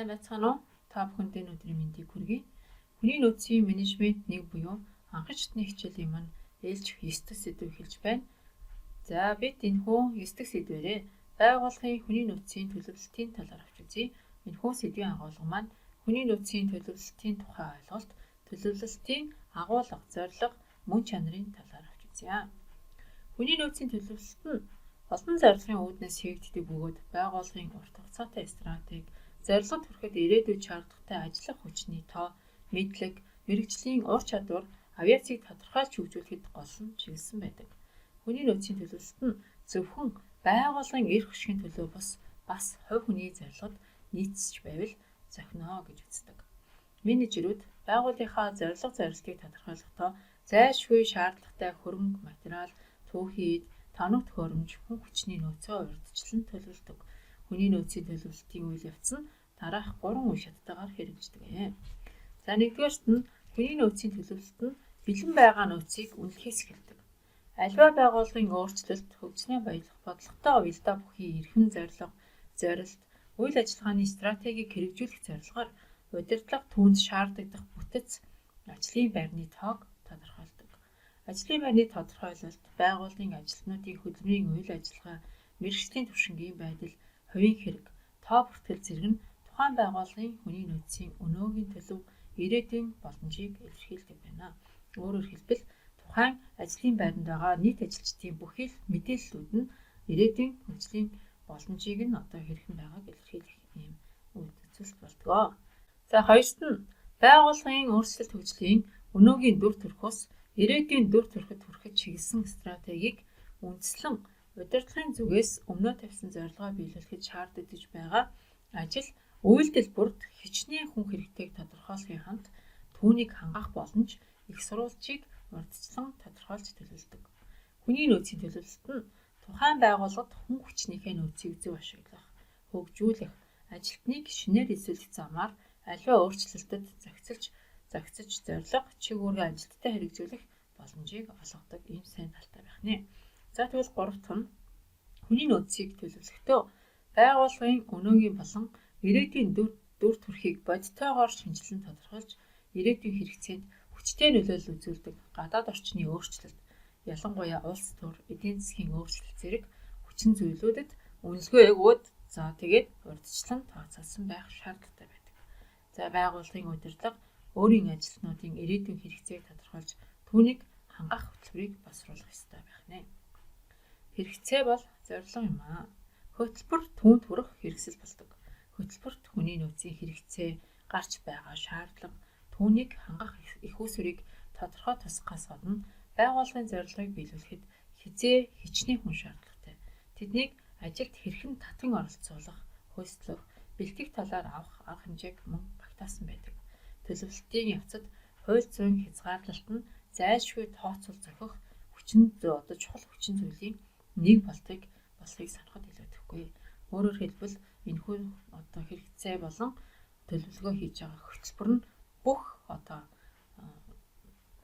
Сайн байцгаана уу? Та бүхэндээ өнөөдрийн мэндийг хүргэе. Хүний нөөцийн менежмент 1 буюу анхан шатны хичээлийн маань ээлж 9 дахь сэдв эхэлж байна. За бид энэхүү 9 дахь сэдвээрээ байгууллагын хүний нөөцийн төлөвлөлтийн талаар авч үзье. Энэхүү сэдвийн агуулга маань хүний нөөцийн төлөвлөлтийн тухай ойлголт, төлөвлөлтийн агуулга, зорилго, мөн чанарын талаар авч үзье. Хүний нөөцийн төлөвлөлт нь олон зорилгын үүднээс хийгддэг бөгөөд байгууллагын урт хугацаатай стратеги, зорилгод хүрэхэд ирээдүйд шаардлагатай ажиллах хүчний тоо, мэдлэг, мэргэжлийн ур чадвар, авиацийг тодорхойлж хөгжүүлэхэд гол нь чиглэсэн байдаг. Хүний нөөцийн төлөвлөлт нь зөвхөн байгууллагын эрх хүчний төлөө бас хувь хүний зорилгод нийцэж байвал зохино гэж үздэг. Менежерүүд байгууллагынхаа зорилго зорилтыг тодорхойлохдоо зайлшгүй шаардлагатай хөрөнгө материал, түүхий, тоног төхөөрөмж, хүн хүчний нөөцөө урьдчилан төлөвлөдөг. Хүний нөөцийн төлөвлөлтийн үйл явц нь дараах 3 үе шаттайгаар хэрэгждэг. За нэгдүгээрт нь хүний нөөцийн төлөвлөлт нь бэлэн байгаа нөөцийг үнэлэхээс эхэлдэг. Аливаа байгууллагын өөрчлөлт, хөгжлийн бодлоготой уялдаа бүхий эрхэм зорилго, зорилт, үйл ажиллагааны стратегийг хэрэгжүүлэх зорилгоор удирдлага түүнд шаардлагадах бүтэц, ажлын байрны тоог тодорхойлдог. Ажлын байрны тодорхойлолт, байгууллагын ажилтнуудын хөдөлмөрийн үйл ажиллагаа, мэргэжлийн түвшингийн байдал, хувийн хэрэг, тоо бүртгэл зэрэг нь тухайн байгууллагын хүний нөөцийн өнөөгийн төлөв, ирээдүйн боломжийг илэрхийлдэг байна. Өөрөөр хэлбэл тухайн ажлын байранд байгаа нийт ажилчдын бүхий л мэдээллүүд нь ирээдүйн хөгжлийн боломжийг нь хэрхэн байгааг илэрхийлэх юм үзүүлэлт болдог. За хоёрт нь байгууллагын өөрчлөлт хөгжлийн өнөөгийн дүр төрхөөс ирээдүйн дүр төрхөд хүрэхэд чиглэсэн стратегийг үндэслэн удирдлагын зүгээс өмнөө тавьсан зорилгоо биелүүлэхэд шаардлагатай байгаа ажил, үйлдэл бүрд хичнээн хүн хэрэгтэйг тодорхойлохын хамт түүнийг хангах боломж, их сурвалжийг урьдчилан тодорхойлж төлөвлөдөг. Хүний нөөцийн төлөвлөлт нь тухайн байгууллагад хүн хүчнийхээ нөөцийг зөв ашиглах, хөгжүүлэх, ажилтныг шинээр эзүүлэх замаар аливаа өөрчлөлтөд зохицож зорилго, чиг үүргээ ажилттай хэрэгжүүлэх боломжийг олгодог ийм сайн талтай байх нэ. За тэгвэл 3 дахь нь хүний нөөцийг төлөвлөхдөө байгууллагын өнөөгийн болон ирээдүйн дүр төрхийг бодиттойгоор шинжилэн тодорхойлж ирээдүйн хэрэгцээнд хүчтэй нөлөөлөл үзүүлдэг гадаад орчны өөрчлөлт, ялангуяа улс төр, эдийн засгийн өөрчлөлт зэрэг хүчин зүйлүүдэд үнэлгээ өгөөд тэгээд урьдчилан тооцоолсон байх шаардлагатай байдаг. За байгууллагын удирдлага өөрийн ажилтнуудын ирээдүйн хэрэгцээг тодорхойлж түүнийг хангах хөтөлбөрийг боловсруулах ёстой байх нэ. Хэрэгцээ бол зорилго юм аа. Хөтөлбөр түүнд хүрэх хэрэгсэл болдог. Хөтөлбөрт хүний нөөцийн хэрэгцээ, гарч байгаа шаардлага, түүнийг хангах их усрыг тодорхой тусгахаас гадна байгууллагын зорилгыг биелүүлэхэд хичнээн хүн шаардлагатай. Тэднийг ажилд хэрхэн татан оролцуулах, хөөцлөх, бэлтгэх талаар авах арга хэмжээг мөн багтаасан байдаг. Төлөвлөлтийн явцад хууль зүйн хязгаарлалт нь зайлшгүй тооцоол зохих чухал хүчин зүйлийн нэг болохыг санахад илүүдэхгүй. Өөрөөр хэлбэл энэхүү хэрэгцээ болон төлөвлөгөө хийж байгаа хөтөлбөр нь бүх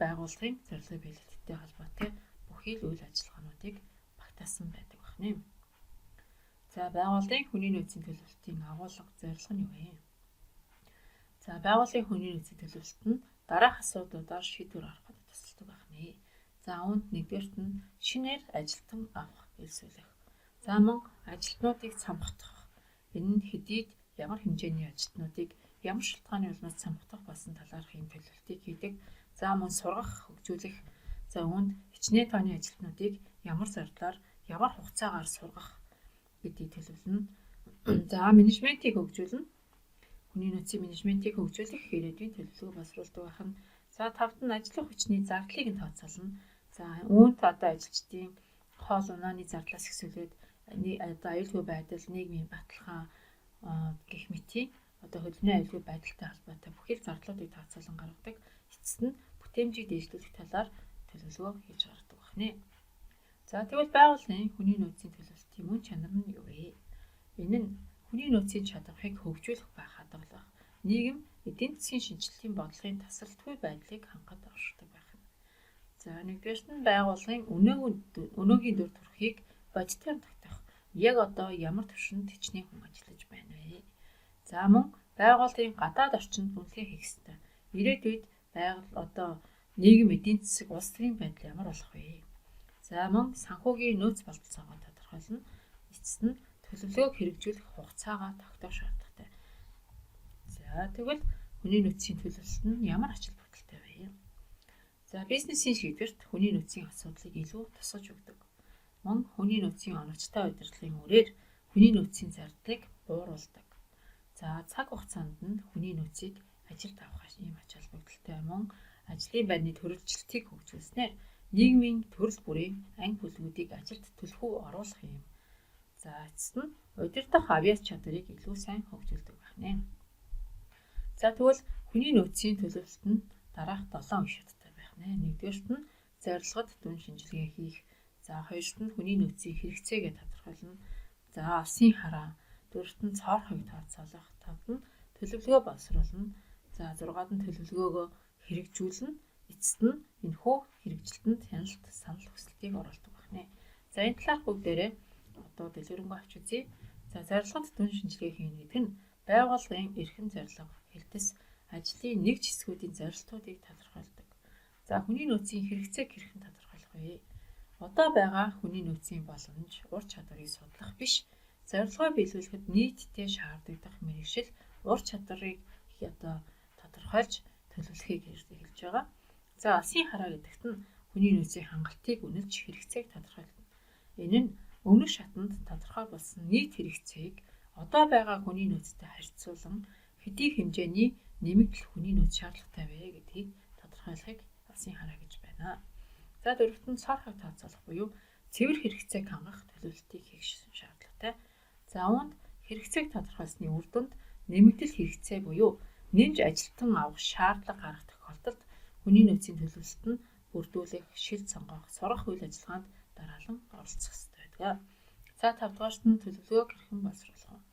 байгууллагын зорилгыг биелүүлэхтэй холбоотой бүхий л үйл ажиллагаануудыг багтаасан байдаг байна. За байгууллагын хүний нөөцийн төлөвлөлтийн агуулга, зорилго нь юу вэ? За байгууллагын хүний нөөцийн төлөвлөлт нь дараах асуудлуудаар шийдвэр гаргахад тусалдаг байна. За үүнд нэгдүгээрт нь шинээр ажилтан авах, элсүүлэх. За мөн ажилтнуудыг цамхтах. Энэ нь хэдийд ямар хэмжээний ажилтнуудыг ямар шалтгааны улмаас цамхтах болсон талаарх юм төлөвлөлтийг хийдэг. За мөн сургах, хөгжүүлэх. За үүнд хичнээн тооны ажилтнуудыг ямар зорилгоор, ямар хугацаагаар сургах гэдгийг төлөвлөнө. За менежментийг хөгжүүлнэ. Хүний нөөцийн менежментийг хөгжүүлэх ирээдүйн төлөвлөгөө боловсруулдаг байна. За 5-т нь ажлын хүчний зардлыг нь тооцоолно. За үүнд ажилчдын хоол унааны зардлаас эхлээд аюулгүй байдал, нийгмийн баталгаа гэх мэтийн хөдөлмөрийн аюулгүй байдалтай холбоотой бүхэл зардлуудыг тооцоолон гаргадаг. Эцэст нь бүтээмжийг дэвшлүүлэх талаар төлөвлөгөө хийж гаргадаг байна. За тэгвэл байгууллагын хүний нөөцийн төлөвлөлтийн мөн чанар нь юу вэ? Энэ нь хүний нөөцийн чадварыг хөгжүүлэх байх хадгалах, нийгэм, эдийн засгийн шинжилгээний бодлогын тасралтгүй байдлыг хангахад оршдог байх нь. За нэгдүгээрт нь байгууллагын өнөөгийн дүр төрхийг бодитоор тогтоох. Яг одоо ямар түвшинд хичнээн хүн ажиллаж байна вэ? За мөн Байгууллагын гадаад орчинд үнэлгээ хийх ёстой. Ирээдүйд байгууллага нийгэм эдийн засаг улс төрийн байдал ямар болох вэ? За мөн санхүүгийн нөөц болцоогоо тодорхойлно. Эцэст нь төлөвлөгөөг хэрэгжүүлэх хугацаагаа тогтоох шаардлагатай. За тэгвэл хүний нөөцийн төлөвлөлт нь ямар ач холбогдолтой вэ? За бизнесийн шийдвэрт хүний нөөцийн асуудлыг илүү тусгаж өгдөг. Мөн хүний нөөцийн оновчтой удирдлагын үрээр хүний нөөцийн зардлыг бууруулдаг. За цаг хугацаанд нь хүний нөөцийг ажилд авах ийм ач холбогдолтой мөн ажлын байрны төрөлжилтийг хөгжүүлснээр нийгмийн төрөл бүрийн анги бүлгүүдийг ажилд түлхүү оруулах юм. За эцэст нь удирдах авьяас чадварыг илүү сайн хөгжүүлдэг байна. За тэгвэл хүний нөөцийн төлөвлөлт нь дараах 7 үе шаттай байна. Нэгдүгээрт нь зорилгод дүн шинжилгээ хийх. За хоёрт нь хүний нөөцийн хэрэгцээгээ тодорхойлно. За алсын хараа, дөрөвт нь цоорхыг тооцоолох, тавд нь төлөвлөгөө боловсруулна. За 6-ад нь төлөвлөгөөгөө хэрэгжүүлнэ. Эцэст нь энэхүү хэрэгжилтэнд хяналт санал хүсэлтийг оруулдаг байна. За энэ талаарх бүгдээрээ одоо дэлгэрэнгүй авч үзье. За зорилгод дүн шинжилгээ хийнэ гэдэг нь байгууллагын эрхэм зорилго, хэлтэс, ажлын нэгж хэсгүүдийн зорилтуудыг тодорхойлдог. За хүний нөөцийн хэрэгцээг хэрхэн тодорхойлох вэ? Одоо байгаа хүний нөөцийн боломж, ур чадварыг судлах биш, зорилгоо биелүүлэхэд нийтдээ шаардлагатай мэргэжил, ур чадварыг тодорхойлж төлөвлөхийг хэлж байгаа. За алсын хараа гэдэгт нь хүний нөөцийн хангалтыг үнэлж хэрэгцээг тодорхойлно. Энэ нь өмнөх шатанд тодорхой болсон нийт хэрэгцээг одоо байгаа хүний нөөцтэй харьцуулан хэдий хэмжээний нэмэгдэл хүний нөөц шаардлагатай вэ гэдгийг тодорхойлохыг алсын хараа гэж байна. За дөрөвт нь цоорхыг тооцоолох буюу цэвэр хэрэгцээг хангах төлөвлөлтийг хийх шаардлагатай. За үүнд хэрэгцээг тодорхойлсны үр дүнд нэмэгдэл хэрэгцээ буюу нэмж ажилтан авах шаардлага гарах тохиолдолд хүний нөөцийн төлөвлөлт нь бүрдүүлэх, шил сонгох, сурах үйл ажиллагаанд дараалан оролцох ёстой байдаг. За 5 дугаарт нь төлөвлөгөөг хэрхэн боловсруулах.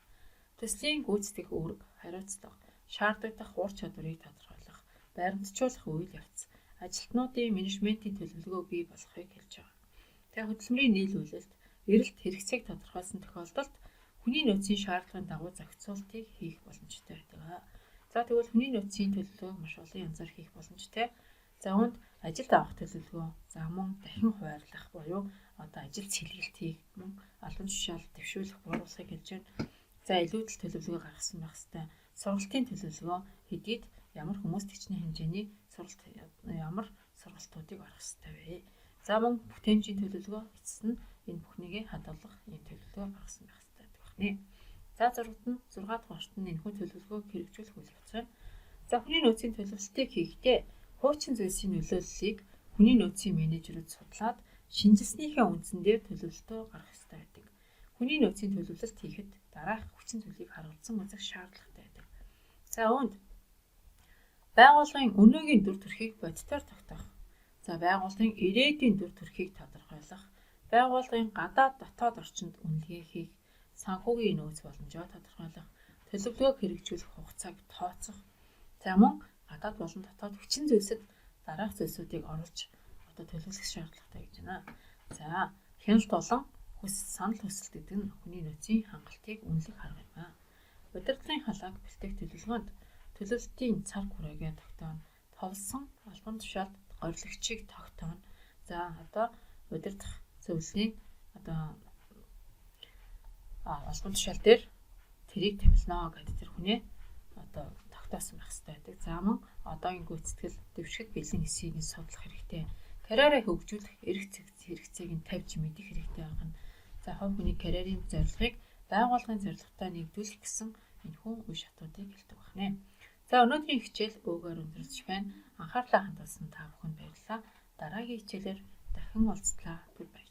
Төслийн гүйцэтгэх үүрэг, хариуцлага, шаардлагатай ур чадварыг тодорхойлох, баримтжуулах үйл явц, ажилтнуудын менежментийн төлөвлөгөөг бий болгохыг хэлж байгаа. Тэгээ хөдөлмөрийн нийлүүлэлт, эрэлт хэрэгцээг тодорхойлсон тохиолдолд хүний нөөцийн шаардлагын дагуу зохицуултыг хийх боломжтой байдаг. За тэгвэл хүний нөөцийн төлөвлөгөөг маш олон янзаар хийх боломжтой. За үүнд ажилд авах төлөвлөгөө, за мөн дахин хуваарлах буюу ажил цэлгэлт хийх, мөн албан тушаал дэвшүүлэх, бууруулахыг хэлж байна. За илүүдэл төлөвлөгөө гаргасан байх ёстой. Сургалтын төлөвлөгөө хэдийд ямар хүмүүст хичнээн хэмжээний ямар сургалтуудыг орох ёстой вэ? За мөн бүтээмжийн төлөвлөгөө эцэст нь энэ бүхнийг хадгалах ийм төлөвлөгөө гаргасан байх ёстой байна. За 6 дугаарт нь энэхүү төлөвлөгөөг хэрэгжүүлэх үйл явц байна. За хүний нөөцийн төлөвлөлтийг хийхдээ хуучин зүйлсийн нөлөөллийг хүний нөөцийн менежерүүд судлаад шинжилснийхээ үндсэн дээр төлөвлөлтөө гаргах ёстой байдаг. Хүний нөөцийн төлөвлөлт хийхэд дараах хүчин зүйлийг харуулсан үзэх шаардлагатай байдаг. За үүнд байгууллагын өнөөгийн дүр төрхийг бодитоор тогтоох. За байгууллагын ирээдүйн дүр төрхийг тодорхойлох, байгууллагын гадаад дотоод орчинд үнэлгээ хийх, санхүүгийн нөөц боломжоо тодорхойлох, төлөвлөгөөг хэрэгжүүлэх хугацааг тооцох. За мөн гадаад болон дотоод хүчин зүйлсэд дараах зүйлсүүдийг оруулж төлөвлөх шаардлагатай гэж байна. За хяналт болон санал хүсэлт гэдэг нь хүний нөөцийн хангалтыг үнэлэх арга юм. Удирдлагын халааг бэлтгэх төлөвлөгөөнд төлөвлөлтийн цар хүрээгээ тогтооно. Товлсон албан тушаалд горилогчийг тогтооно. За удирдах зөвлөлийн албан тушаал дээр тэрийг тэмэлнэ гэдэг тэр хүнээ тогтоосон байх хэрэгтэй байдаг. За мөн одоогийн гүйцэтгэл дэвшгэд бэлэн хэсгийг нь судлах хэрэгтэй. Карьераа хөгжүүлэх хэрэгцээг нь тавьж мэдэх хэрэгтэй байна. За хувь хүний карьерийн зорилгыг байгууллагын зорилготой нэгдүүлэх гэсэн энэхүү үе шатуудыг хэлдэг байна. За өнөөдрийн хичээл өгөөр өндөрлөж байна. Анхаарлаа хандуулсан та бүхэнд баярлалаа. Дараагийн хичээлээр дахин уулзлаа. Түр баярлалаа.